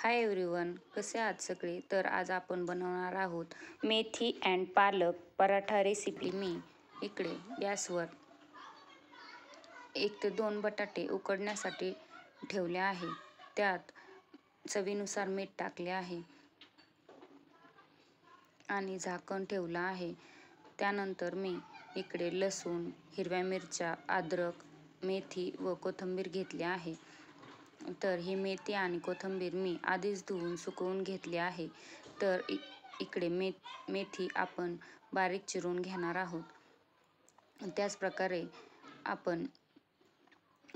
Hi everyone, कसे आहात सगळे? तर आज आपण बनवणार आहोत मेथी अँड पालक पराठा रेसिपी. मी इकडे गॅसवर 1 ते 2 बटाटे उकडण्यासाठी ठेवले आहे. त्यात चवीनुसार मीठ टाकले आहे आणि झाकण ठेवलं आहे. त्यानंतर मी इकडे लसूण, हिरव्या मिरच्या, अद्रक, मेथी व कोथिंबीर घेतली आहे. तर ही मेथी आणि कोथिंबीर मी आधीच धुवून सुकवून घेतली आहे. तर इकडे मेथी आपण बारीक चिरून घेणार आहोत. त्याच प्रकारे आपण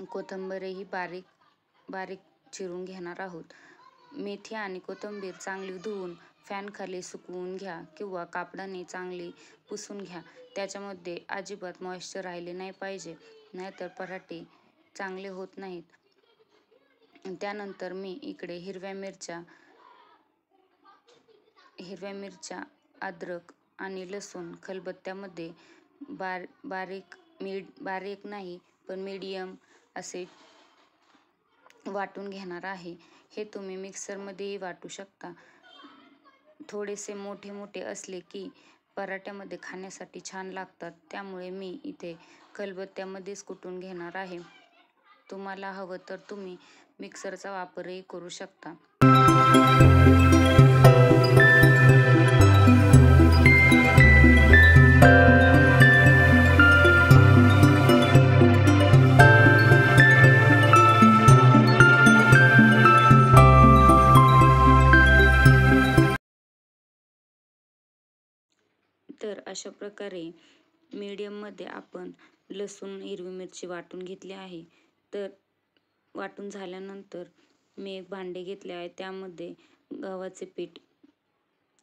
कोथिंबीरही बारीक चिरून घेणार आहोत. मेथी आणि कोथिंबीर चांगली धुवून फॅनखाली सुकवून घ्या किंवा कापडाने चांगली पुसून घ्या. त्याच्यामध्ये अजिबात मॉइश्चर राहिले नाही पाहिजे, नाहीतर पराठे चांगले होत नाहीत. त्यानंतर मी इकडे हिरव्या मिरच्या, अद्रक आणि लसूण खलबत्त्यामध्ये बारीक नाही पण मीडियम असे वाटून घेणार आहे. हे तुम्ही मिक्सरमध्येही वाटू शकता. थोडेसे मोठे असले की पराठ्यामध्ये खाण्यासाठी छान लागतात, त्यामुळे मी इथे खलबत्त्यामध्येच कुटून घेणार आहे. तुम्हाला हवं तर तुम्ही मिक्सरचा वापरही करू शकता. तर अशा प्रकारे मीडियममध्ये आपण लसूण, हिरवी मिरची वाटून घेतली आहे. तर वाटून झाल्यानंतर मी एक भांडे घेतले आहे. त्यामध्ये गव्हाचे पीठ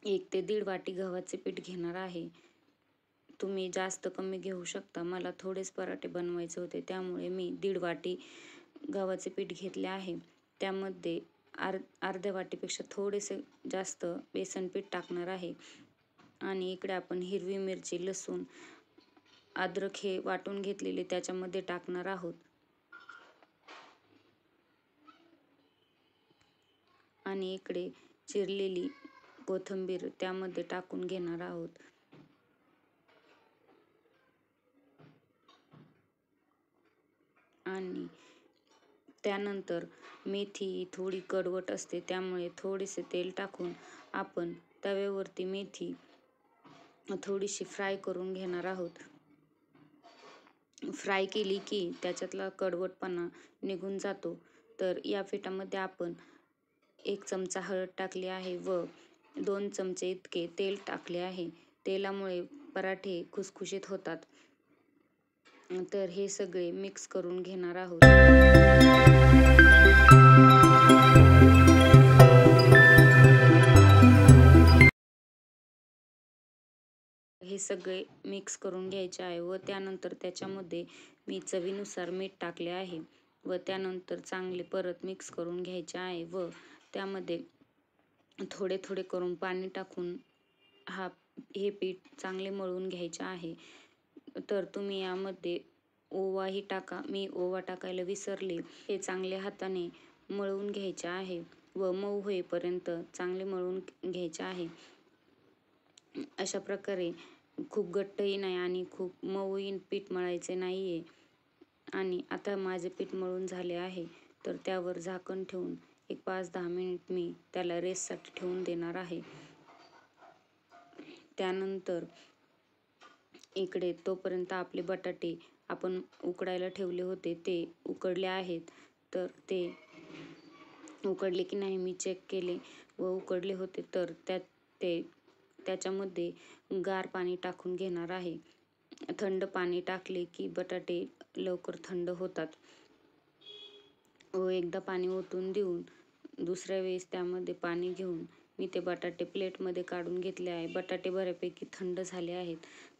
1 ते 1.5 वाटी गव्हाचे पीठ घेणार आहे. तुम्ही जास्त कमी घेऊ शकता. मला थोडेच पराठे बनवायचे होते, त्यामुळे मी 1.5 वाटी गव्हाचे पीठ घेतले आहे. त्यामध्ये अर्ध्या वाटीपेक्षा थोडेसे जास्त बेसन पीठ टाकणार आहे. आणि इकडे आपण हिरवी मिरची, लसूण, अद्रक हे वाटून घेतलेले त्याच्यामध्ये टाकणार आहोत. आणि इकडे चिरलेली कोथिंबीर त्यामध्ये टाकून घेणार आहोत. आणि त्यानंतर मेथी थोडी कडवट असते, त्यामुळे थोडेसे तेल टाकून आपण तव्यावरती मेथी थोडीशी फ्राय करून घेणार आहोत. फ्राय केली की त्याच्यातला कडवटपणा निघून जातो. तर या पिठामध्ये आपण 1 चमचा हळद टाकली आहे व 2 चमचे इतके तेल टाकले आहे. तेलामुळे पराठे खुसखुशीत होतात. तर हे सगळे मिक्स करून घेणार आहोत. हे सगळे मिक्स करून घ्यायचे आहे व त्यानंतर त्याच्यामध्ये मी चवीनुसार मीठ टाकले आहे व त्यानंतर चांगले परत मिक्स करून घ्यायचे आहे व त्यामध्ये थोडे करून पाणी टाकून हे पीठ चांगले मळून घ्यायचे आहे. तर तुम्ही यामध्ये ओवाही टाका. मी ओवा टाकायला विसरले. हे चांगले हाताने मळून घ्यायचे आहे व मऊ होईपर्यंत चांगले मळून घ्यायचे आहे. अशा प्रकारे खूप घट्टही नाही आणि खूप मऊही पीठ मळायचे नाही आहे. आणि आता माझे पीठ मळून झाले आहे. तर त्यावर झाकण ठेवून एक 5-10 मिनिट मी त्याला रेस्टसाठी ठेवून देणार आहे. त्यानंतर इकडे तोपर्यंत आपले बटाटे आपण उकडायला ठेवले होते ते उकडले आहेत. तर ते उकडले की नाही मी चेक केले व उकडले होते. तर त्याच्यामध्ये गार पाणी टाकून घेणार आहे. थंड पाणी टाकले की बटाटे लवकर थंड होतात. व एकदा पाणी ओतून देऊन दुसऱ्या वेळेस त्यामध्ये पाणी घेऊन मी ते बटाटे प्लेटमध्ये काढून घेतले आहे. बटाटे बऱ्यापैकी थंड झाले आहेत.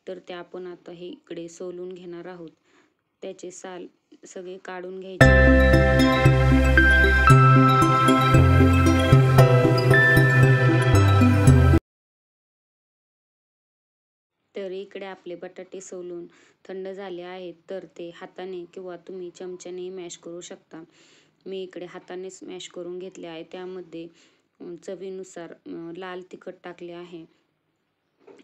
तर ते आपण आता हे इकडे सोलून घेणार आहोत. त्याचे साल सगळे काढून घ्यायचे. तर इकडे आपले बटाटे सोलून थंड झाले आहेत. तर ते हाताने किंवा तुम्ही चमच्याने मॅश करू शकता. मी इकडे हातानेच मॅश करून घेतले आहे. त्यामध्ये चवीनुसार लाल तिखट टाकले आहे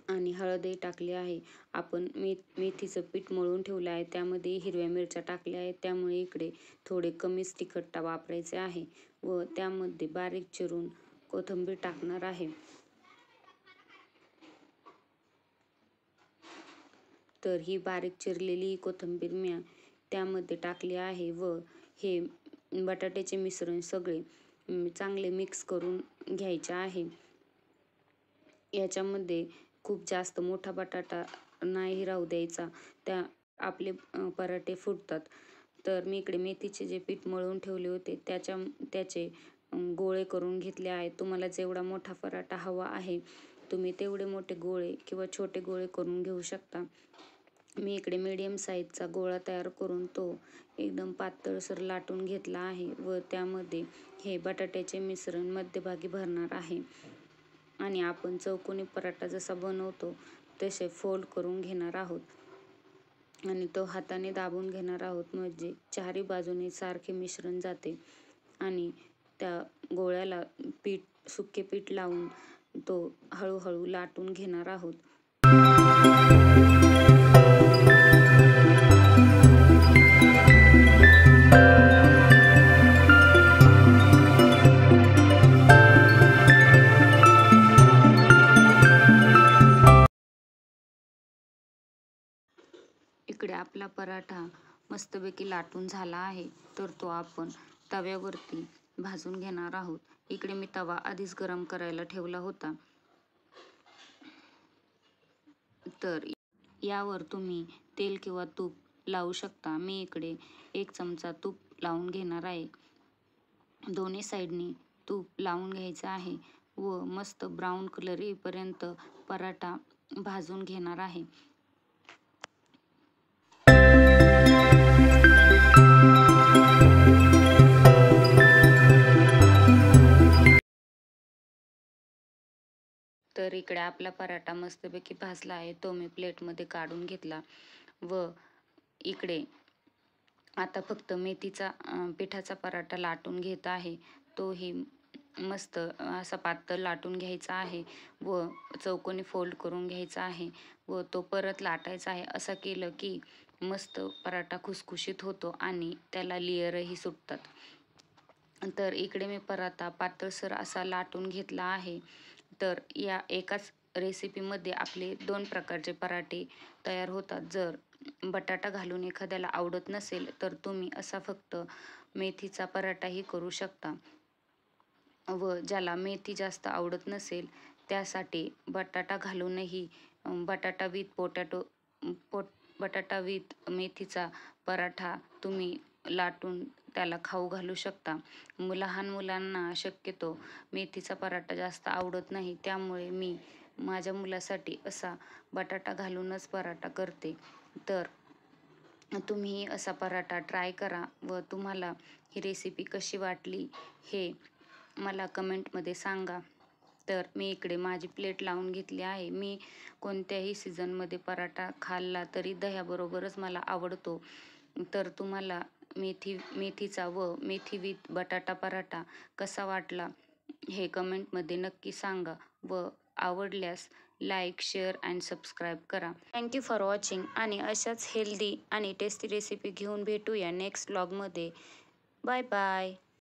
आणि हळदही टाकली आहे. आपण मेथीचं पीठ मळून ठेवलं आहे, त्यामध्ये हिरव्या मिरच्या टाकल्या आहेत, त्यामुळे इकडे थोडे कमीच तिखट वापरायचे आहे व त्यामध्ये बारीक चिरून कोथिंबीर टाकणार आहे. तर ही बारीक चिरलेली कोथिंबीर मी त्यामध्ये टाकली आहे व हे बटाट्याचे मिश्रण सगळे चांगले मिक्स करून घ्यायचे आहे. याच्यामध्ये खूप जास्त मोठा बटाटा नाही राहू द्यायचा, त्या आपले पराठे फुटतात. तर मी इकडे मेथीचे जे पीठ मळून ठेवले होते त्याचे गोळे करून घेतले आहेत. तुम्हाला जेवढा मोठा पराठा हवा आहे तुम्ही तेवढे मोठे गोळे किंवा छोटे गोळे करून घेऊ शकता. मी इकडे मीडियम साईजचा गोळा तयार करून तो एकदम पातळसर लाटून घेतला आहे व त्यामध्ये हे बटाट्याचे मिश्रण मध्यभागी भरणार आहे आणि आपण चौकोनी पराठा जसा बनवतो तसे फोल्ड करून घेणार आहोत आणि तो हाताने दाबून घेणार आहोत, म्हणजे चारही बाजूने सारखे मिश्रण जाते आणि त्या गोळ्याला सुके पीठ लावून तो हळूहळू लाटून घेणार आहोत. इकडे आपला पराठा मस्तपैकी लाटून झाला आहे, तर तो आपण तव्यावरती भाजून घेणार आहोत. इकडे मी तवा आधीच गरम करायला ठेवला होता, तर यावर तुम्ही तेल किंवा तूप लावू शकता. मी इकडे 1 चमचा तूप लावून घेणार आहे. दोन्ही साईडनी तूप लावून घ्यायचं आहे व मस्त ब्राऊन कलर येईपर्यंत पराठा भाजून घेणार आहे. तर इकडे आपला पराठा मस्तपैकी भाजला आहे, तो मी प्लेटमध्ये काढून घेतला व इकडे आता फक्त मेथीचा पिठाचा पराठा लाटून घेत आहे. तोही मस्त असा पातळ लाटून घ्यायचा आहे व चौकोनी फोल्ड करून घ्यायचा आहे व तो परत लाटायचा आहे. असं केलं की मस्त पराठा खुसखुशीत होतो आणि त्याला लेयरही सुटतात. तर इकडे मी पराठा पातळसर असा लाटून घेतला आहे. तर या एकाच रेसिपीमध्ये आपले 2 प्रकारचे पराठे तयार होतात. जर बटाटा घालून एखाद्याला आवडत नसेल तर तुम्ही असा फक्त मेथीचा पराठाही करू शकता व ज्याला मेथी जास्त आवडत नसेल त्यासाठी बटाटा घालूनही बटाटा विथ मेथीचा पराठा तुम्ही लाटून त्याला खाऊ घालू शकता. लहान मुलांना शक्यतो मेथीचा पराठा जास्त आवडत नाही, त्यामुळे मी माझ्या मुलासाठी असा बटाटा घालूनच पराठा करते. तर तुम्ही असा पराठा ट्राय करा व तुम्हाला ही रेसिपी कशी वाटली हे मला कमेंटमध्ये सांगा. तर मी इकडे माझी प्लेट लावून घेतली आहे. मी कोणत्याही सीझनमध्ये पराठा खाल्ला तरी दह्याबरोबरच मला आवडतो. तर तुम्हाला मेथीचा व मेथी विथ बटाटा पराठा कसा वाटला हे कमेंटमध्ये नक्की सांगा व आवडल्यास लाईक, शेअर अँड सबस्क्राईब करा. थँक्यू फॉर वॉचिंग आणि अशाच हेल्दी आणि टेस्टी रेसिपी घेऊन भेटूया नेक्स्ट व्लॉगमध्ये. Bye bye.